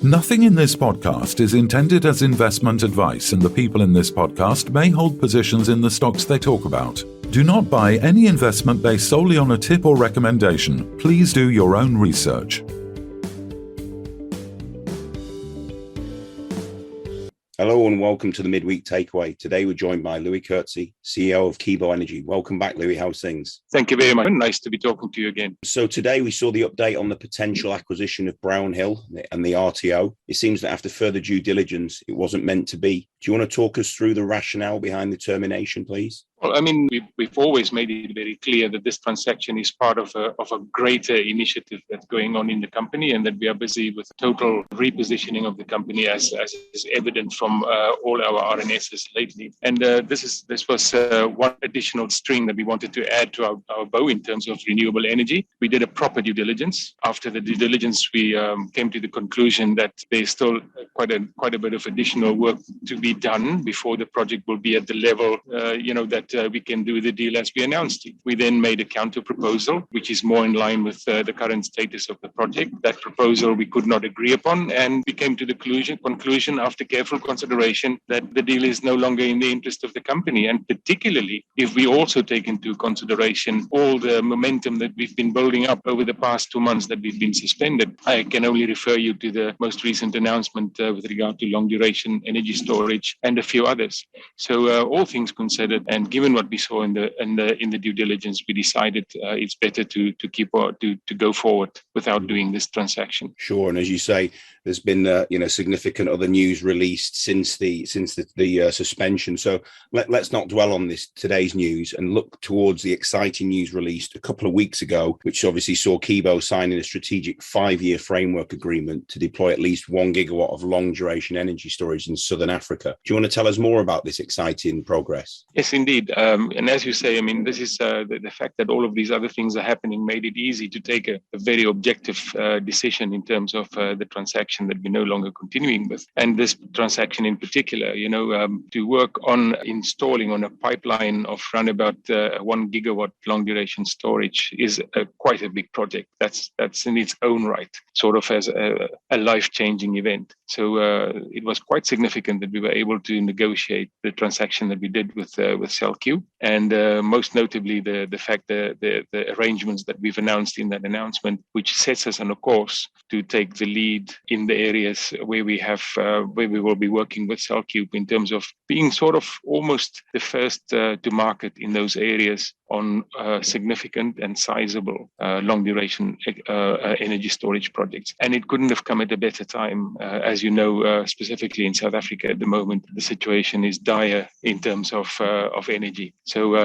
Nothing in this podcast is intended as investment advice, and the people in this podcast may hold positions in the stocks they talk about. Do not buy any investment based solely on a tip or recommendation. Please do your own research. Hello and welcome to the Midweek Takeaway. Today we're joined by Louis Coetzee, CEO of Kibo Energy. Welcome back, Louis. How's things? Thank you very much. Nice to be talking to you again. So today we saw the update on the potential acquisition of Brownhill and the RTO. It seems that after further due diligence, it wasn't meant to be. Do you want to talk us through the rationale behind the termination, please? Well, I mean, we've always made it very clear that this transaction is part of a greater initiative that's going on in the company, and that we are busy with total repositioning of the company, as is evident from all our RNSs lately. And this was one additional string that we wanted to add to our bow in terms of renewable energy. We did a proper due diligence. After the due diligence, we came to the conclusion that there's still quite a bit of additional work to be done before the project will be at the level, that we can do the deal as we announced it. We then made a counter proposal, which is more in line with the current status of the project. That proposal we could not agree upon, and we came to the conclusion after careful consideration that the deal is no longer in the interest of the company. And particularly if we also take into consideration all the momentum that we've been building up over the past 2 months that we've been suspended. I can only refer you to the most recent announcement with regard to long duration energy storage and a few others. So all things considered, and given what we saw in the due diligence, we decided it's better to go forward without doing this transaction. Sure, and as you say, there's been significant other news released since the suspension. So let's not dwell on today's news and look towards the exciting news released a couple of weeks ago, which obviously saw Kibo signing a strategic 5-year framework agreement to deploy at least 1 gigawatt of long duration energy storage in Southern Africa. Do you want to tell us more about this exciting progress? Yes, indeed. And as you say, I mean, this is the fact that all of these other things are happening made it easy to take a very objective decision in terms of the transaction that we're no longer continuing with. And this transaction in particular, to work on installing on a pipeline of around about 1 gigawatt long duration storage is quite a big project. That's in its own right, sort of as a life-changing event. So it was quite significant that we were able to negotiate the transaction that we did with CellCube, and most notably the fact that the arrangements that we've announced in that announcement, which sets us on a course to take the lead in the areas where we will be working with CellCube in terms of being sort of almost the first to market in those areas on significant and sizable long duration energy storage projects. And it couldn't have come at a better time. As you know, specifically in South Africa at the moment, the situation is dire in terms of energy. So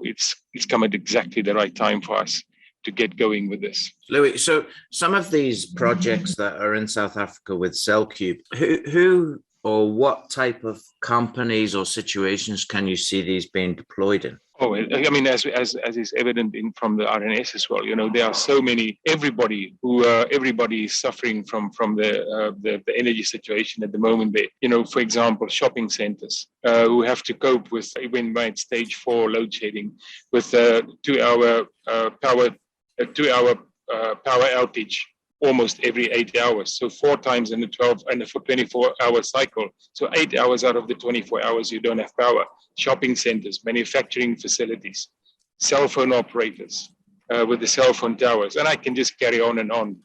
it's come at exactly the right time for us to get going with this. Louis, so some of these projects that are in South Africa with CellCube, who or what type of companies or situations can you see these being deployed in? Oh, I mean, as is evident from the RNS as well, there are so many. Everybody is suffering from the energy situation at the moment. For example, shopping centers who have to cope with, when by stage 4 load shedding, with 2-hour power outage almost every 8 hours. So 4 times in the 24-hour cycle. So 8 hours out of the 24 hours you don't have power. Shopping centers, manufacturing facilities, cell phone operators with the cell phone towers. And I can just carry on and on.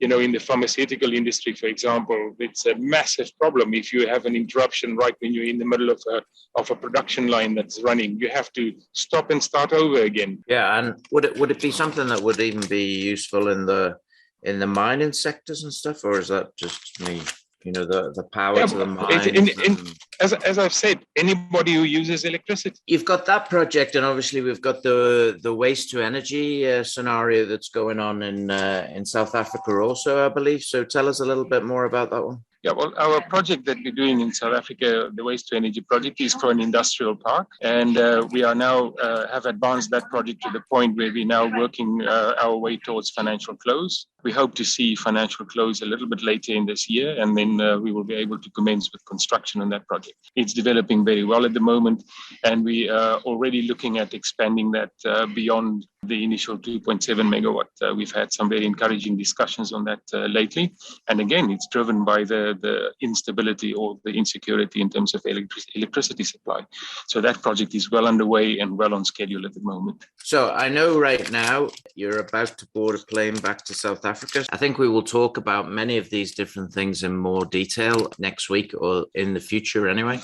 In the pharmaceutical industry, for example, it's a massive problem. If you have an interruption right when you're in the middle of a production line that's running, you have to stop and start over again. Yeah, and would it be something that would even be useful in the mining sectors and stuff, or is that just me? The power to the mines. As I've said, anybody who uses electricity. You've got that project, and obviously we've got the waste to energy scenario that's going on in South Africa also, I believe. So tell us a little bit more about that one. Yeah, well, our project that we're doing in South Africa, the waste to energy project, is for an industrial park. And we are now have advanced that project to the point where we're now working our way towards financial close. We hope to see financial close a little bit later in this year, and then we will be able to commence with construction on that project. It's developing very well at the moment, and we are already looking at expanding that beyond the initial 2.7 megawatt. We've had some very encouraging discussions on that lately. And again, it's driven by the instability or the insecurity in terms of electricity supply. So that project is well underway and well on schedule at the moment. So I know right now you're about to board a plane back to South Africa. I think we will talk about many of these different things in more detail next week or in the future anyway.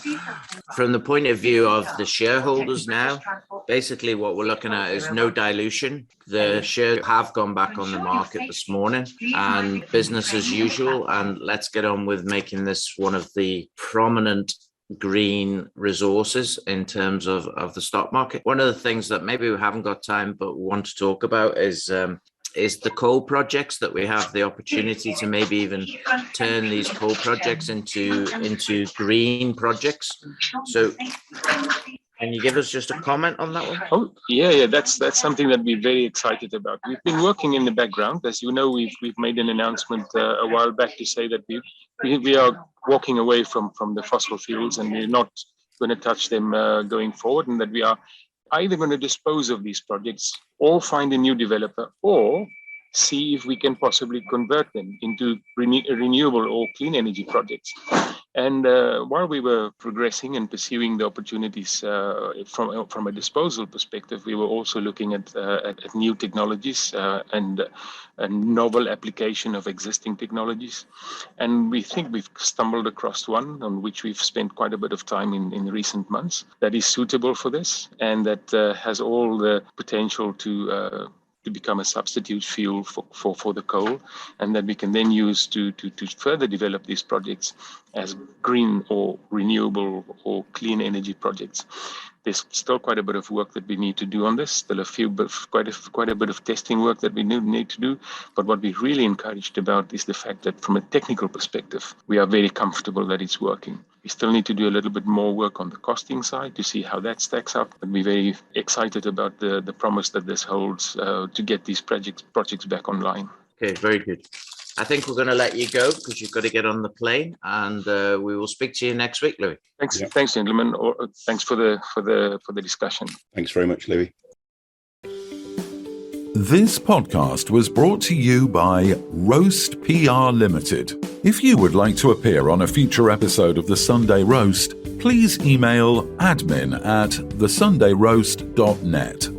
From the point of view of the shareholders now, basically what we're looking at is no dilution. The shares have gone back on the market this morning and business as usual. And let's get on with making this one of the prominent green resources in terms of the stock market. One of the things that maybe we haven't got time but want to talk about is the coal projects, that we have the opportunity to maybe even turn these coal projects into green projects. So can you give us just a comment on that one? Oh, yeah, that's something that we're very excited about. We've been working in the background. As you know, we've made an announcement a while back to say that we are walking away from the fossil fuels and we're not going to touch them going forward, and that we are either going to dispose of these projects or find a new developer or see if we can possibly convert them into renewable or clean energy projects. And while we were progressing and pursuing the opportunities from a disposal perspective, we were also looking at new technologies and a novel application of existing technologies. And we think we've stumbled across one on which we've spent quite a bit of time in recent months that is suitable for this and that has all the potential to become a substitute fuel for the coal, and that we can then use to further develop these projects as green or renewable or clean energy projects. There's still quite a bit of work that we need to do on this, still quite a bit of testing work that we need to do. But what we're really encouraged about is the fact that from a technical perspective, we are very comfortable that it's working. We still need to do a little bit more work on the costing side to see how that stacks up. But we're very excited about the promise that this holds to get these projects back online. Okay, very good. I think we're going to let you go because you've got to get on the plane, and we will speak to you next week, Louis. Thanks, Thanks, gentlemen. Thanks for the discussion. Thanks very much, Louis. This podcast was brought to you by Roast PR Limited. If you would like to appear on a future episode of The Sunday Roast, please email admin@thesundayroast.net.